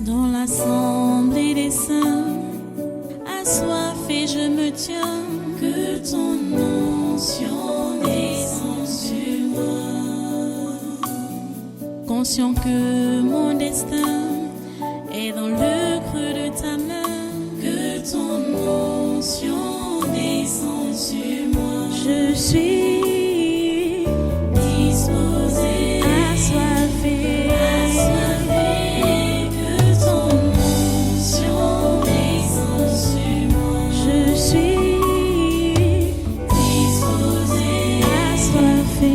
Dans l'assemblée des saints, assoiffé je me tiens, que ton onction descende sur moi. Conscient que mon destin est dans le creux de ta main, que ton onction descende sur moi. Je suis disposé, assoiffé, que ton onction descende sur moi. Je suis disposé, assoiffé,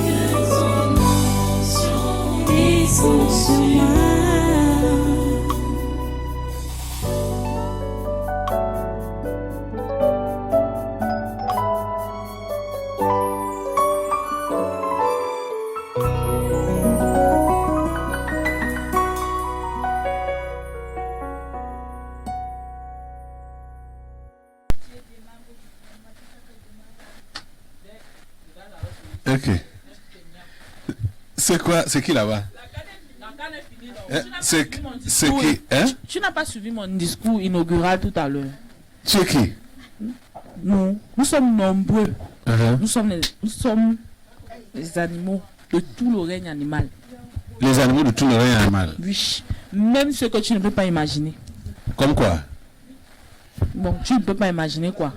que ton onction descende sur moi. Ok. C'est quoi? C'est qui là-bas? C'est qui? Hein? Tu n'as pas suivi mon discours inaugural tout à l'heure. Tu es qui? Nous sommes nombreux. Uh-huh. Nous sommes les animaux de tout le règne animal. Les animaux de tout le règne animal. Oui. Même ce que tu ne peux pas imaginer. Comme quoi? Bon, tu ne peux pas imaginer quoi?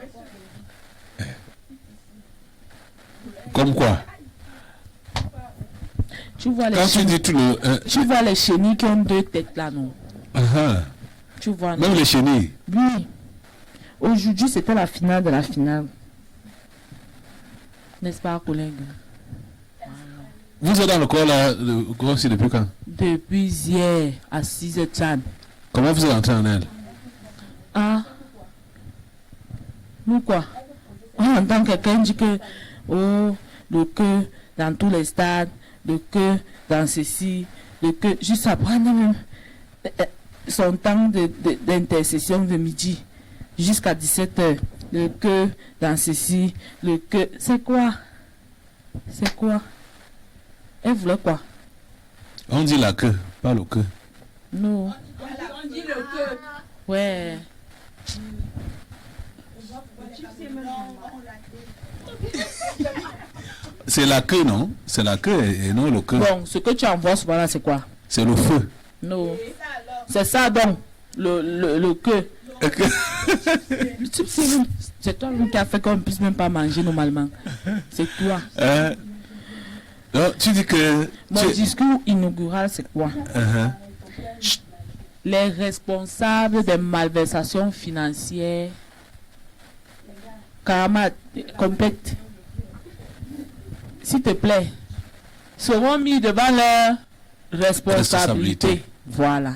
Comme quoi? Tu vois les Quand tu chenilles, dis tout le... tu vois les chenilles qui ont deux têtes là, non? Uh-huh. Tu vois, Même les chenilles. oui. Aujourd'hui, c'était la finale de la finale. N'est-ce pas, collègue? Vous êtes dans le corps là, le corps aussi depuis quand? Depuis hier, à 6h30. Comment vous êtes entré en elle? Ah. Nous quoi? On entend quelqu'un dire que, oh, le que dans tous les stades, le que dans ceci, le que, juste après même son temps d'intercession de midi jusqu'à 17h, le que dans ceci, le que, c'est quoi? C'est quoi? Elle voulait quoi? On dit la queue, pas le queue. Non. On dit le que. Ouais. C'est la queue, non? C'est la queue et non le queue. Bon, ce que tu envoies souvent là, c'est quoi? C'est le feu. Non. C'est ça donc, le que. Ok. Le type, c'est toi qui a fait qu'on ne puisse même pas manger normalement. C'est toi. Donc, tu dis que... Mon discours inaugural, c'est quoi? Uh-huh. Les responsables des malversations financières, carrément complètes, s'il te plaît, seront mis devant leur responsabilité. Voilà.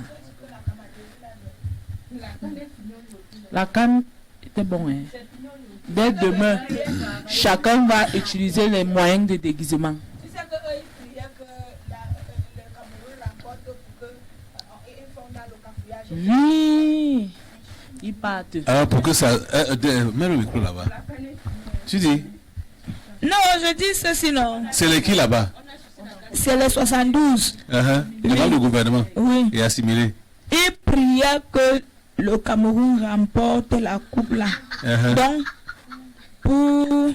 La canne était bon, hein. Dès demain, chacun va utiliser les moyens de déguisement. Tu sais qu'eux, ils priaient que le Cameroun remporte pour qu'ils font dans le cafouillage. Oui, ils partent. Alors pour que ça... mets le micro là-bas. Tu dis? Non, je dis ceci, non. C'est les qui là-bas? C'est les 72. Uh-huh. Les membres du gouvernement. Oui. Et assimilés. Ils priaient que le Cameroun remporte la coupe là. Uh-huh. Donc, pour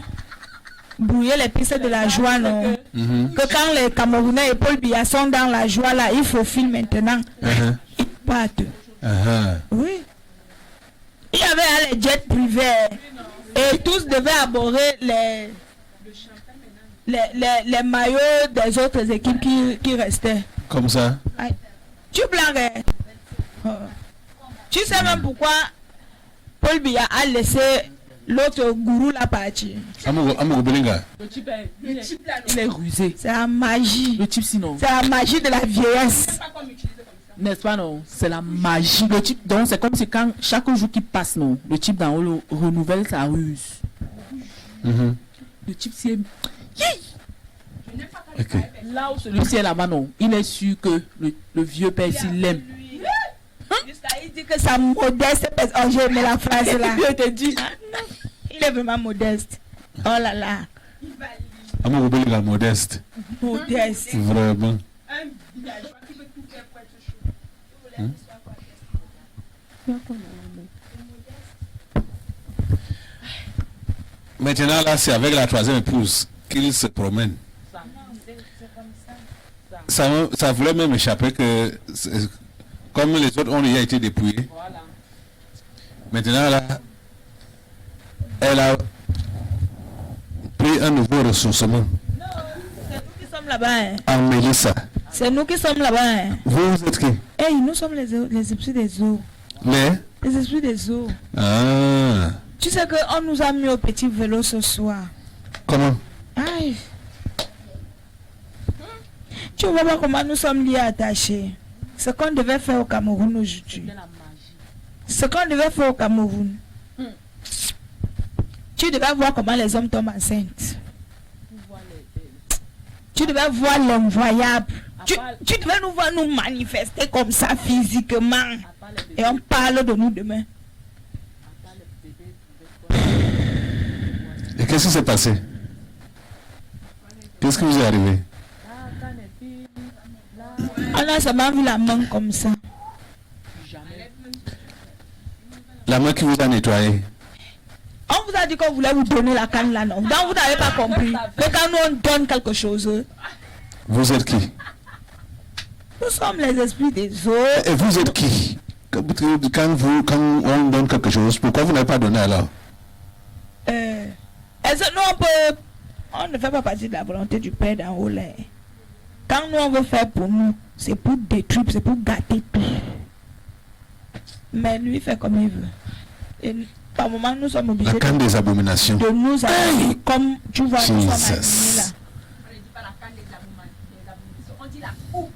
brouiller les pistes de la joie, non. Mm-hmm. Que quand les Camerounais et Paul Biya sont dans la joie là, il faut filmer maintenant. Uh-huh. Ils partent. Uh-huh. Oui. Il y avait les jets privés et tous devaient aborder les maillots des autres équipes qui restaient. Comme ça. Aïe. Tu blagues. Tu sais même pourquoi Paul Biya a laissé l'autre gourou la partie. Amogo Belinga. Le type, il est rusé. C'est la magie. Le type, sinon. C'est la magie de la vieillesse. N'est-ce pas, non? C'est la magie. Le type, donc, c'est comme si quand chaque jour qui passe, non, le type d'en haut renouvelle sa ruse. Mm-hmm. Le type, c'est. Ok. Là où celui-ci est là-bas, non, il est sûr que le vieux père, s'il l'aime. Il dit que c'est modeste. Oh, j'ai aimé la phrase là. Je te dis. Il est vraiment modeste. Oh là là. Amogo Belinga modeste. Modeste. Vraiment. Maintenant, là, c'est avec la troisième épouse qu'il se promène. Ça voulait même échapper que, comme les autres ont déjà été dépouillés, maintenant, là, elle a pris un nouveau ressourcement. C'est nous qui sommes là-bas. Hein. En Mélissa. C'est nous qui sommes là-bas. Hein. Vous êtes qui? Hey, nous sommes les esprits des eaux. Les esprits des eaux. Ah. Tu sais qu'on nous a mis au petit vélo ce soir. Comment? Aïe. Tu vois pas comment nous sommes liés attachés. Ce qu'on devait faire au Cameroun aujourd'hui. Ce qu'on devait faire au Cameroun. Tu devais voir comment les hommes tombent enceintes. Tu devais voir l'invoyable. Tu devais nous voir nous manifester comme ça physiquement. Et on parle de nous demain. Et qu'est-ce qui s'est passé? Qu'est-ce qui vous est arrivé? On a seulement vu la main comme ça. La main qui vous a nettoyé. On vous a dit qu'on voulait vous donner la canne là, non? Donc vous n'avez pas compris que quand nous on donne quelque chose, Vous êtes qui? nous sommes les esprits des eaux. Et vous êtes qui? Quand on donne quelque chose, pourquoi vous n'avez pas donné alors? Est-ce que nous on ne fait pas partie de la volonté du Père d'en haut là. Quand nous on veut faire pour nous, c'est pour détruire, c'est pour gâter tout. Mais lui il fait comme il veut. Et par moment nous sommes obligés La canne des abominations. de nous aligner comme tu vois nous sommes alignés Jesus. là. On dit la coupe.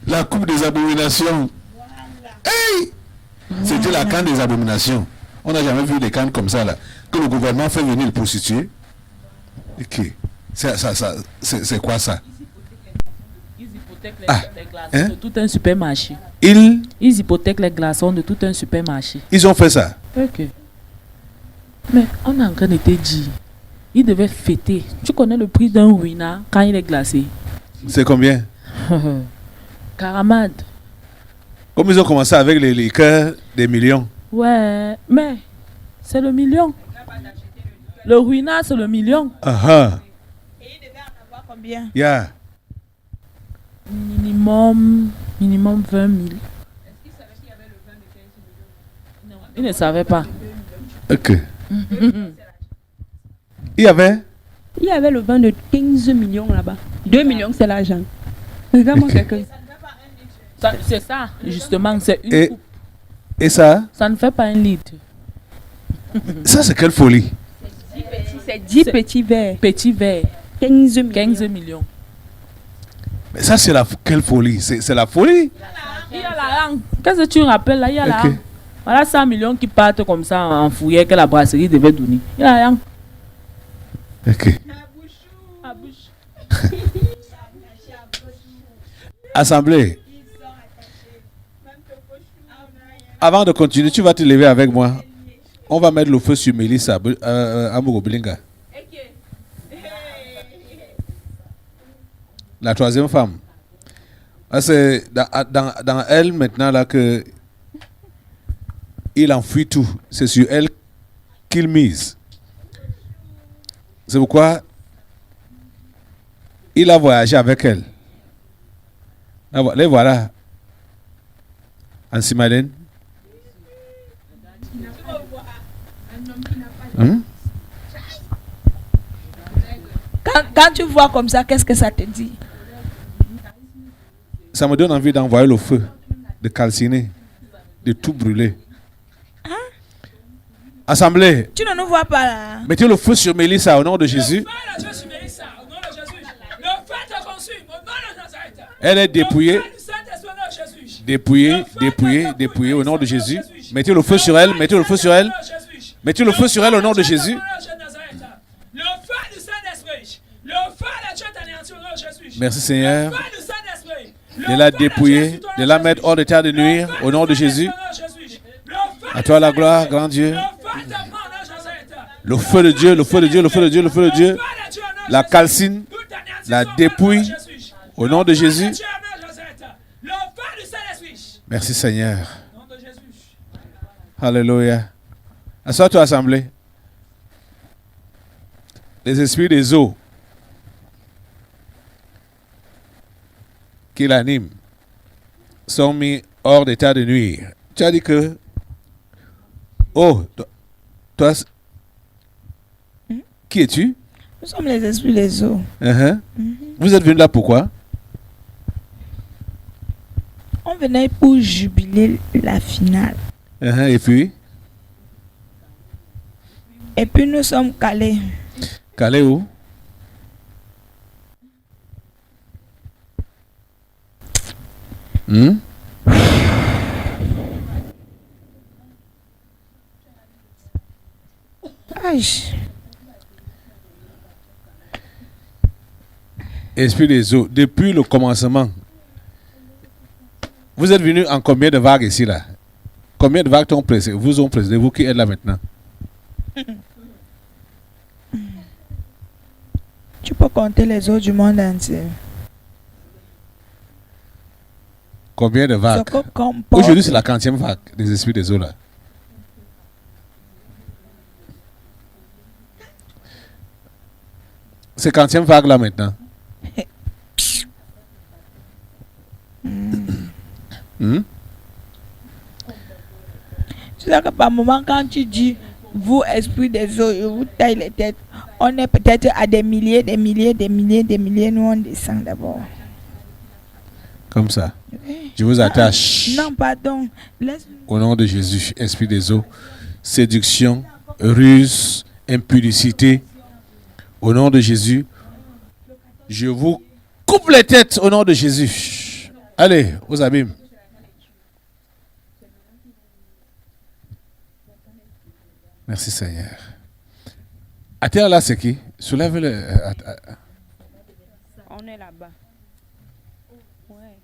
La coupe des abominations. Hey! C'était la canne des abominations. On n'a jamais vu des cannes comme ça là. Que le gouvernement fait venir les prostituées. Ok. C'est quoi ça? Ils hypothèquent Ah, les glaçons hein? de tout un supermarché. Ils Hypothèquent les glaçons de tout un supermarché. ont fait ça. Ok. Mais on a encore été dit. Ils devaient fêter. Tu connais le prix d'un ruina quand il est glacé? C'est combien? Caramade. Comme ils ont commencé avec les liqueurs des millions. Ouais, mais c'est le million. Le ruina, c'est le million. Ah Et il devait en avoir combien? yeah. Minimum 20 000. Non, il ne savait pas. Ok. Il y avait? Il y avait le vin de 15 millions là-bas. 2 millions, c'est l'argent. Regarde-moi Ok. quelqu'un. C'est ça, justement, c'est une Et, coupe. et ça? Ça ne fait pas un litre. Ça, c'est quelle folie? C'est 10 C'est- petits verres. Petit verre, 15 millions. 15 millions. Mais ça, c'est quelle folie? C'est la folie? Il y a la langue. Qu'est-ce que tu rappelles là? Il y a la Ok. langue. Voilà 100 millions qui partent comme ça en fourrière que la brasserie devait donner. Il y a la langue. Ok. Assemblée. Avant de continuer, tu vas te lever avec moi. On va mettre le feu sur Mélissa Amogo Blinga. La troisième femme. Ah, c'est dans elle maintenant là que il enfuit tout. C'est sur elle qu'il mise. C'est pourquoi il a voyagé avec elle. Les voilà. Ansi Malène. Quand tu vois comme ça, qu'est-ce que ça te dit? Ça me donne envie d'envoyer le feu, de calciner, de tout brûler. Assemblée, Tu ne nous vois pas là. mettez le feu sur Mélissa au nom de Jésus. Elle est dépouillée, dépouillée, dépouillée, dépouillée au nom de Jésus. Mettez le feu sur elle, mettez le feu sur elle. Mettez le feu sur elle au nom de Jésus. Le feu du Saint-Esprit. Le feu de Dieu t'anéantit au nom de Jésus. Merci Seigneur. Le feu du Saint-Esprit. De la dépouiller, de la mettre hors d'état de nuire au nom de Jésus. À toi la gloire, grand Dieu. Le feu de Dieu, le feu de Dieu, le feu de Dieu, le feu de Dieu. La calcine la dépouille au nom de Jésus. Le feu du Saint-Esprit. Merci Seigneur. Au nom de Jésus. Alléluia. Assois-toi, assemblée. Les esprits des eaux qui l'animent sont mis hors d'état de nuire. Tu as dit que, oh, toi, qui es-tu? Nous sommes les esprits des eaux. Vous êtes venu là pourquoi? On venait pour jubiler la finale. Et puis? Et puis nous sommes calés. Calais où? Aïe. Esprit des eaux, depuis le commencement, vous êtes venu en combien de vagues ici là? Combien de vagues vous ont précédé, vous qui êtes là maintenant? Tu peux compter les eaux du monde entier. Combien de vagues? Ce que comporte- Aujourd'hui, c'est la 40e vague des esprits des eaux là. C'est 40e vague là maintenant. Tu sais que par moment, quand tu dis vous, esprit des eaux, je vous taille les têtes, on est peut-être à des milliers, nous on descend d'abord. Comme ça. Je vous attache. Non, pardon. Laisse. Au nom de Jésus, esprit des eaux, séduction, ruse, impudicité. Au nom de Jésus, je vous coupe les têtes au nom de Jésus. Allez, aux abîmes. Merci Seigneur. À terre là, c'est qui? Soulève-le. On est là-bas. Ouais.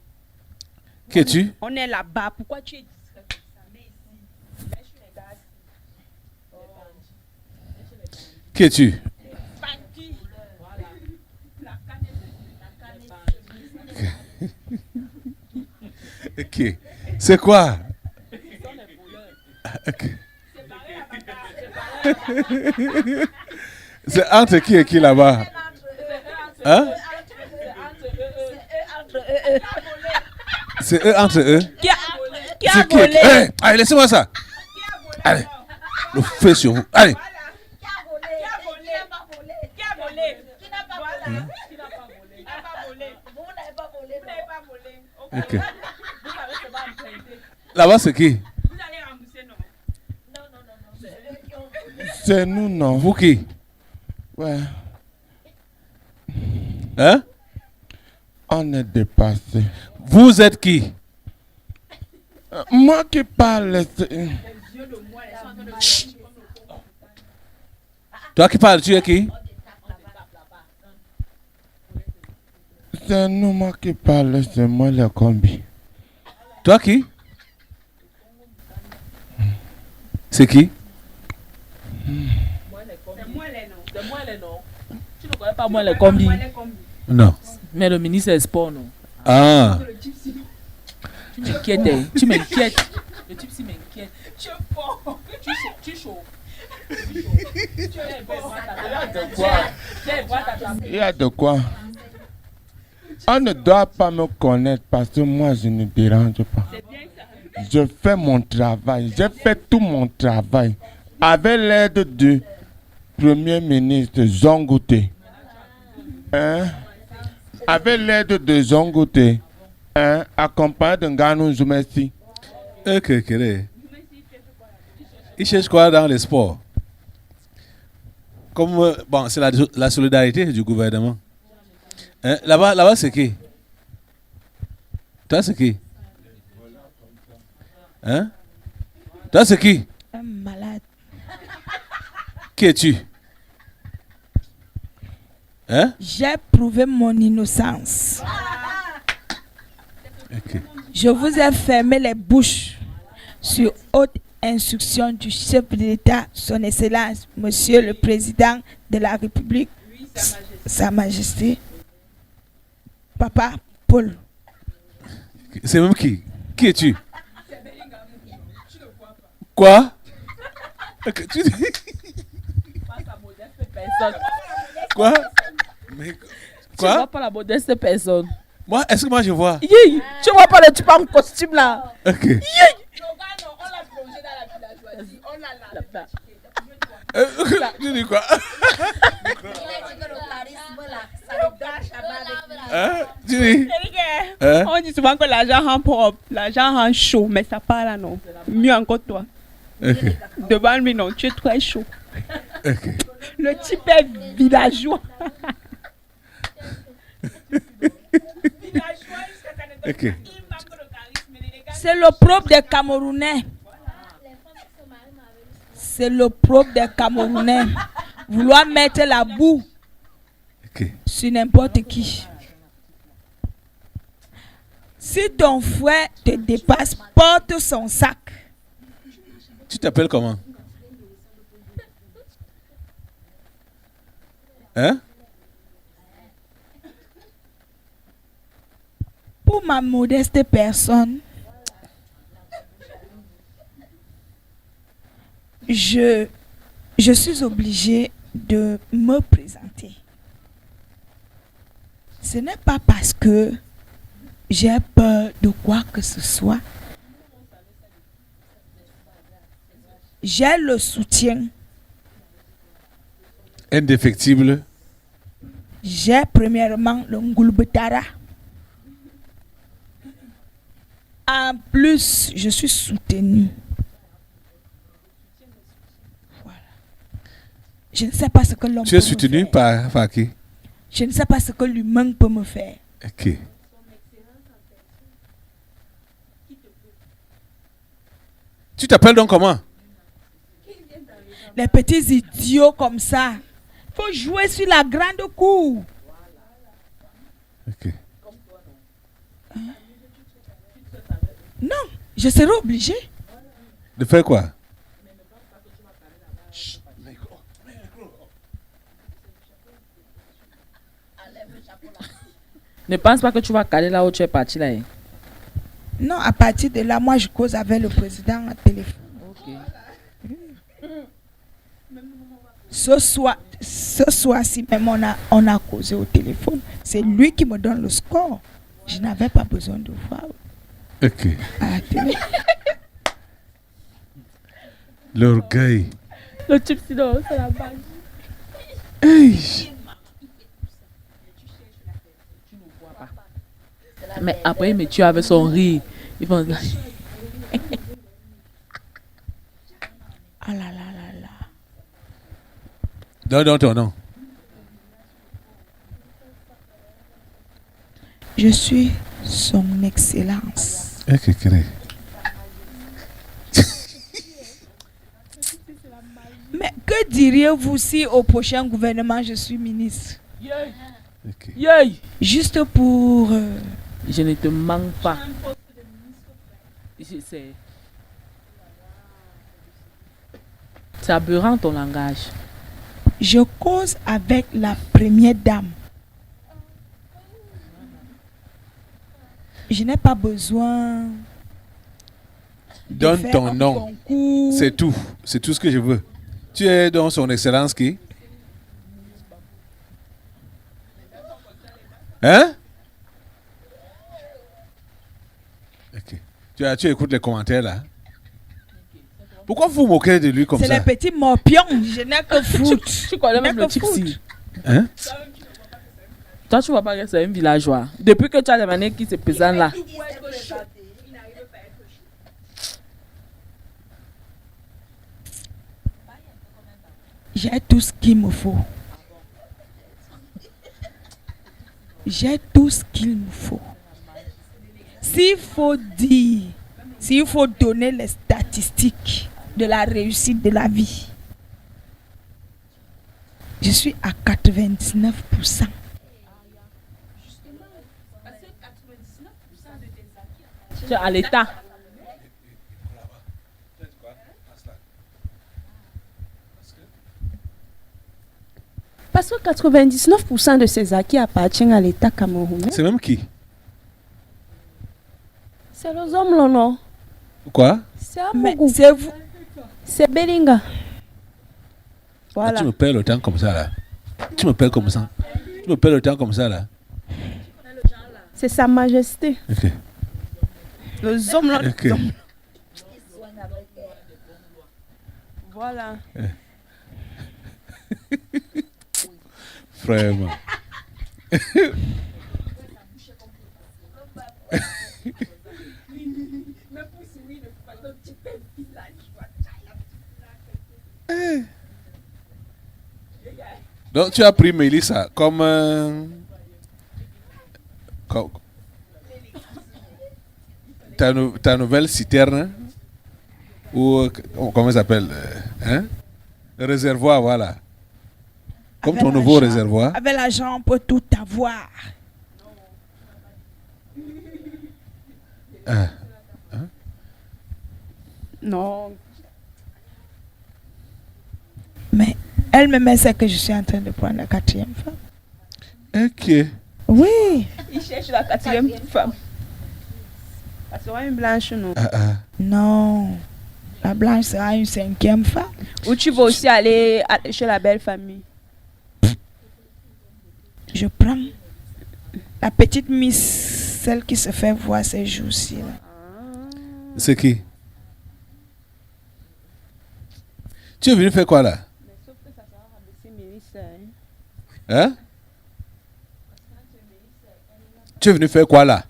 Qui es-tu? On est là-bas. Pourquoi tu es discret comme ça? Qui es-tu? Ok. C'est quoi? Ok. C'est entre qui et qui là-bas? Hein? C'est eux entre eux? Qui a C'est qui? volé? Hey, allez, laissez-moi ça. Allez. Le feu sur vous. Allez. Ok. Là-bas, c'est qui? C'est nous, non. Vous qui? Ouais. Hein? On est dépassé. Vous êtes qui? Moi qui parle, Toi qui parles, tu es qui? c'est nous, moi qui parle, c'est moi le combi. Toi qui? C'est qui? C'est moi les noms. Tu ne connais pas moi les combis. Non. Mais le ministre des Sports, non. Ah. Tu m'inquiètes, hein. Tu m'inquiètes. Le type si m'inquiète. Tu chauffes. Il y a de quoi. On ne doit pas me connaître parce que moi je ne dérange pas. Je fais mon travail. J'ai fait tout mon travail avec l'aide du Premier ministre Zongote. Hein? Avec l'aide de Zongote. Hein? Accompagné de Nganou Zoumessi. Ok. Il cherche quoi dans les sports? Comme, bon, c'est la solidarité du gouvernement. Hein? Là-bas, c'est qui? Toi, c'est qui? Hein? Toi, c'est qui? Un malade. Qui es-tu? Hein? J'ai prouvé mon innocence. Ok. Je vous ai fermé les bouches sur haute instruction du chef de l'État, son Excellence, Monsieur le Président de la République, Sa Majesté. papa, Paul. C'est même qui? Qui es-tu? Quoi? Ok, tu dis... Quoi? Mais Tu vois quoi? pas la modeste personne. Moi, est-ce que moi je vois? Yi, tu vois pas le type en costume là. Ok. Tu dis quoi? Hein? Tu dis? Hein? On dit souvent que l'argent rend propre, l'argent rend chaud, mais ça part là non. Mieux encore toi. Ok. Devant lui non, tu es très chaud. Ok. Le type est villageois. Ok. C'est le propre des Camerounais. C'est le propre des Camerounais. Vouloir mettre la boue Ok. sur n'importe qui. Si ton frère te dépasse, porte son sac. Tu t'appelles comment? Hein? Pour ma modeste personne, je suis obligée de me présenter. Ce n'est pas parce que j'ai peur de quoi que ce soit. J'ai le soutien. Indéfectible. J'ai premièrement le Ngulbetara. En plus, je suis soutenue. Voilà. Je ne sais pas ce que l'homme Tu peut es me soutenu faire. par qui? Je ne sais pas ce que l'humain peut me faire. Ok. Tu t'appelles donc comment? Les petits idiots comme ça. Il faut jouer sur la grande cour. Ok. Non, je serai obligée. De faire quoi? Ne pense pas que tu vas caler là où tu es parti là. Hein. Non, à partir de là, moi, je cause avec le président au téléphone. Ok. Ce soir-ci même, on a causé au téléphone. C'est lui qui me donne le score. Je n'avais pas besoin de voir Ok. à la télé. L'orgueil. Le type sinon, c'est la base. Hey. Mais après, il me tue avec son rire. Il pense... Ah là là là là. Donne ton nom. Je suis son excellence. Ok, crée. Mais que diriez-vous si au prochain gouvernement, je suis ministre? Ok. Yay! Juste pour... Je ne te manque pas. C'est aberrant ton langage. je cause avec la première dame. Je n'ai pas besoin... de Donne faire ton un nom. concours. C'est tout. C'est tout ce que je veux. Tu es dans son excellence qui? Hein? Ok. Tu écoutes les commentaires là. Pourquoi vous vous moquez de lui comme C'est ça? les petits morpions. Je n'ai que foutre. Tu connais même le type si. Hein? Toi, tu vois pas que c'est un villageois. Depuis que tu as demandé qui se présente là. J'ai tout ce qu'il me faut. J'ai tout ce qu'il me faut. S'il faut dire, s'il faut donner les statistiques de la réussite de la vie, je suis à 99%. Tu es à l'état. Parce que 99% de ces acquis appartiennent à l'État camerounais. C'est même qui? C'est les hommes là, non? Quoi? C'est Mais Amougou. c'est vous. C'est Belinga. Ah, Voilà. tu me perds le temps comme ça là. Tu me perds comme ça. Tu me perds le temps comme ça là. C'est Sa Majesté. Ok. Les hommes là. Ok. Voilà. Vraiment. Donc tu as pris Mélissa comme ta nouvelle citerne ou comment ça s'appelle hein? Réservoir, voilà. Comme Avec ton nouveau l'argent- réservoir. Avec l'argent, on peut tout avoir. Ah. Non. Mais elle-même sait que je suis en train de prendre la 4e femme. Ok. Oui. Il cherche la 4e femme. Ça sera une blanche, non? Ah, ah. Non. La blanche sera une 5e femme. Ou tu vas aussi aller chez la belle famille. Je prends la petite Miss, celle qui se fait voir ces jours-ci. Là. C'est qui? Tu es venu faire quoi là? Mais sauf que ça sera rabaisser Mélissa. Hein? Tu es venu faire quoi là?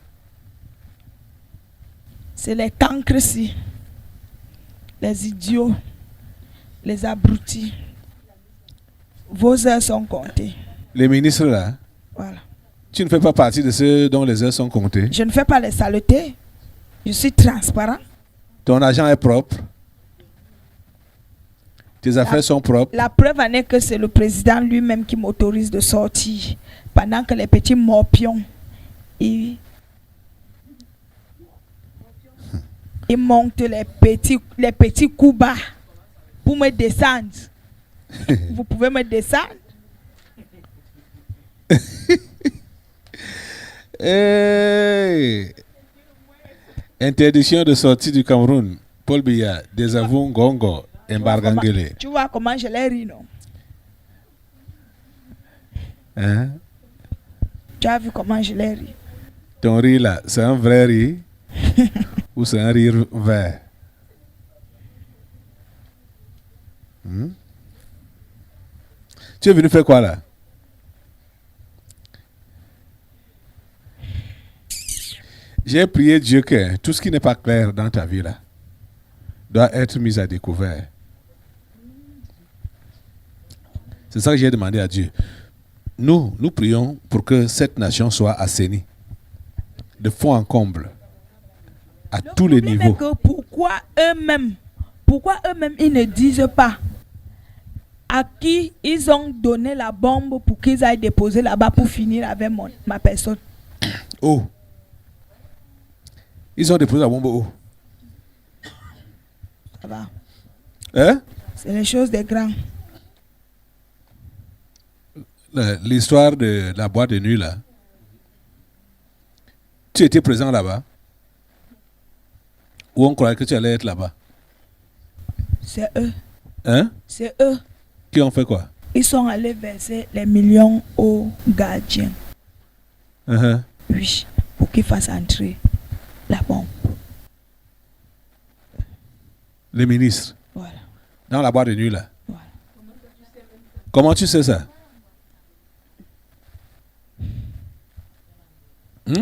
C'est les cancres-ci, les idiots, les abrutis. Vos heures sont comptées. Les ministres là? Voilà. Tu ne fais pas partie de ceux dont les heures sont comptées. Je ne fais pas les saletés. Je suis transparent. Ton argent est propre. Tes affaires sont propres. La preuve en est que c'est le président lui-même qui m'autorise de sortir pendant que les petits morpions ils montent les petits coups bas pour me descendre. Vous pouvez me descendre? Hey! Interdiction de sortie du Cameroun. Paul Biya, désavou Gongo, Embargangele. Tu vois comment je l'ai ri, non? Hein? Tu as vu comment je l'ai ri? Ton riz là, c'est un vrai riz ou c'est un rire vert? Hmm? Tu es venu faire quoi là? J'ai prié Dieu que tout ce qui n'est pas clair dans ta vie là doit être mis à découvert. C'est ça que j'ai demandé à Dieu. Nous prions pour que cette nation soit assainie de fond en comble à tous les Le problème niveaux. est que pourquoi eux-mêmes ils ne disent pas à qui ils ont donné la bombe pour qu'ils aillent déposer là-bas pour finir avec ma personne. Oh. Ils ont déposé la bombe où? Ça va. Hein? C'est les choses des grands. L'histoire de la boîte de nuit là. Tu étais présent là-bas? Ou on croyait que tu allais être là-bas? C'est eux. Hein? C'est eux. Qui ont fait quoi? Ils sont allés verser les millions aux gardiens. Uh-huh. Oui. Pour qu'ils fassent entrer la bombe. Les ministres. Voilà. Dans la boîte de nuit là. Voilà. Comment tu sais ça?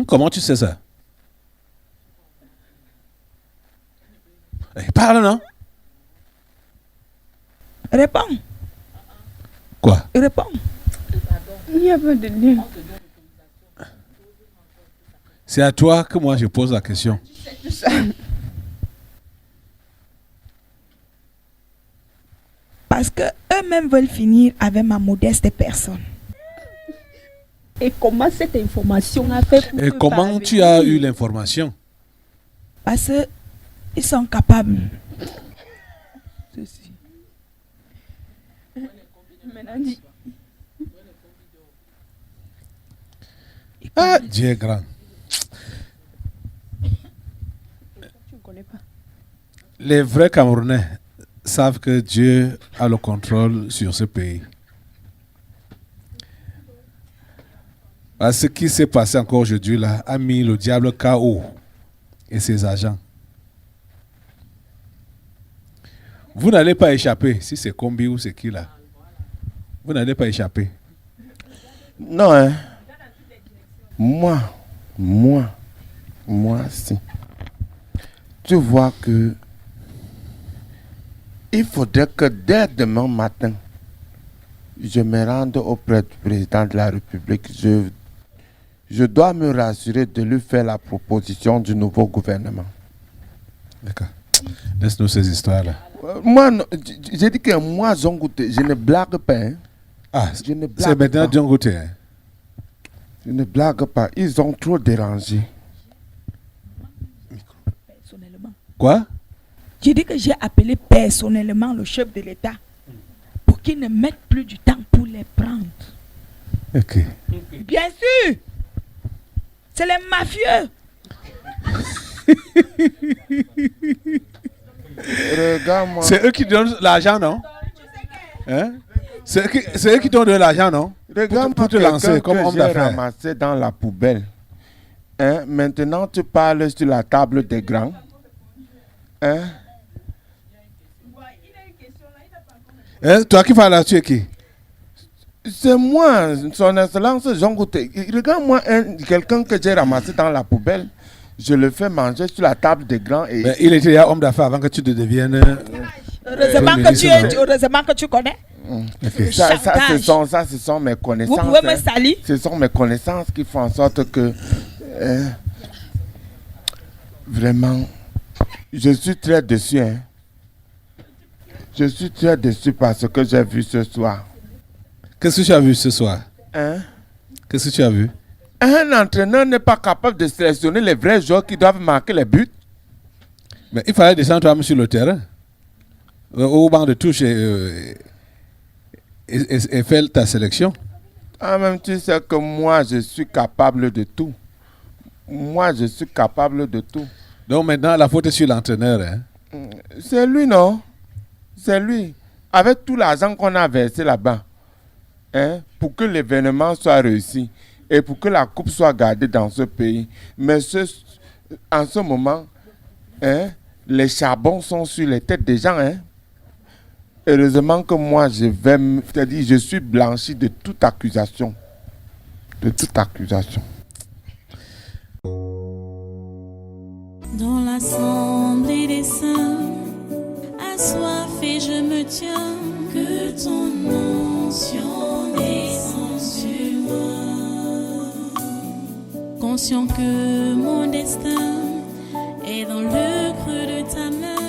Comment tu sais ça? Parle, non? Réponds. Quoi? Réponds. Il n'y a pas de lien. C'est à toi que moi je pose la question. Parce que eux-mêmes veulent finir avec ma modeste personne. Et comment cette information a fait pour Et te comment parvenir? tu as eu l'information? Parce qu'ils sont capables. Ceci. Maintenant, dis. Ah, Dieu est grand. Tu ne connais pas. Les vrais Camerounais savent que Dieu a le contrôle sur ce pays. Ce qui s'est passé encore aujourd'hui là a mis le diable KO et ses agents. Vous n'allez pas échapper si c'est Kombi ou c'est qui là. Vous n'allez pas échapper. Non, hein. Moi, si. Tu vois que il faudrait que dès demain matin, je me rende auprès du président de la République. Je dois me rassurer de lui faire la proposition du nouveau gouvernement. D'accord. Laisse-nous ces histoires-là. Moi, j'ai dit que moi, je ne blague pas. Hein. Ah, Je ne c'est blague maintenant pas. John Gouté. Hein. Je ne blague pas. Ils ont trop dérangé. Personnellement. Quoi? J'ai dit que j'ai appelé personnellement le chef de l'État pour qu'il ne mette plus du temps pour les prendre. Ok. Bien sûr. C'est les mafieux. Regarde-moi. C'est eux qui donnent l'argent, non? Hein? C'est eux qui donnent de l'argent, non? Regarde Pour te lancer comme homme j'ai d'affaires. ramassé dans la poubelle. Hein? Maintenant, tu parles sur la table des grands. Hein? Hein? Toi qui parles là, tu es qui? C'est moi, son excellence Jean Gouté. Regarde-moi quelqu'un que j'ai ramassé dans la poubelle. Je le fais manger sur la table des grands. Et Ben, il était déjà homme d'affaires avant que tu te deviennes. Heureusement que tu connais. Ok. ça, chantage. ce sont mes connaissances. Vous pouvez me hein. salir. Ce sont mes connaissances qui font en sorte que vraiment, je suis très déçu. Hein. Je suis très déçu par ce que j'ai vu ce soir. Qu'est-ce que tu as vu ce soir? Hein? Qu'est-ce que tu as vu? Un entraîneur n'est pas capable de sélectionner les vrais joueurs qui doivent marquer les buts. Mais il fallait descendre toi-même sur le terrain, au banc de touche et faire ta sélection. En même temps, tu sais que moi, je suis capable de tout. Moi, je suis capable de tout. Donc maintenant, la faute est sur l'entraîneur. Hein? C'est lui, non? C'est lui. Avec tout l'argent qu'on a versé là-bas, hein, pour que l'événement soit réussi et pour que la coupe soit gardée dans ce pays. Mais en ce moment, hein, les charbons sont sur les têtes des gens. Hein. Heureusement que moi, c'est-à-dire, je suis blanchi de toute accusation. De toute accusation. Dans l'assemblée des saints, assoiffé je me tiens, que ton onction descende sur moi. Conscient que mon destin est dans le creux de ta main,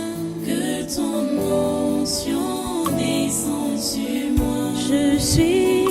que ton onction descende sur moi. Je suis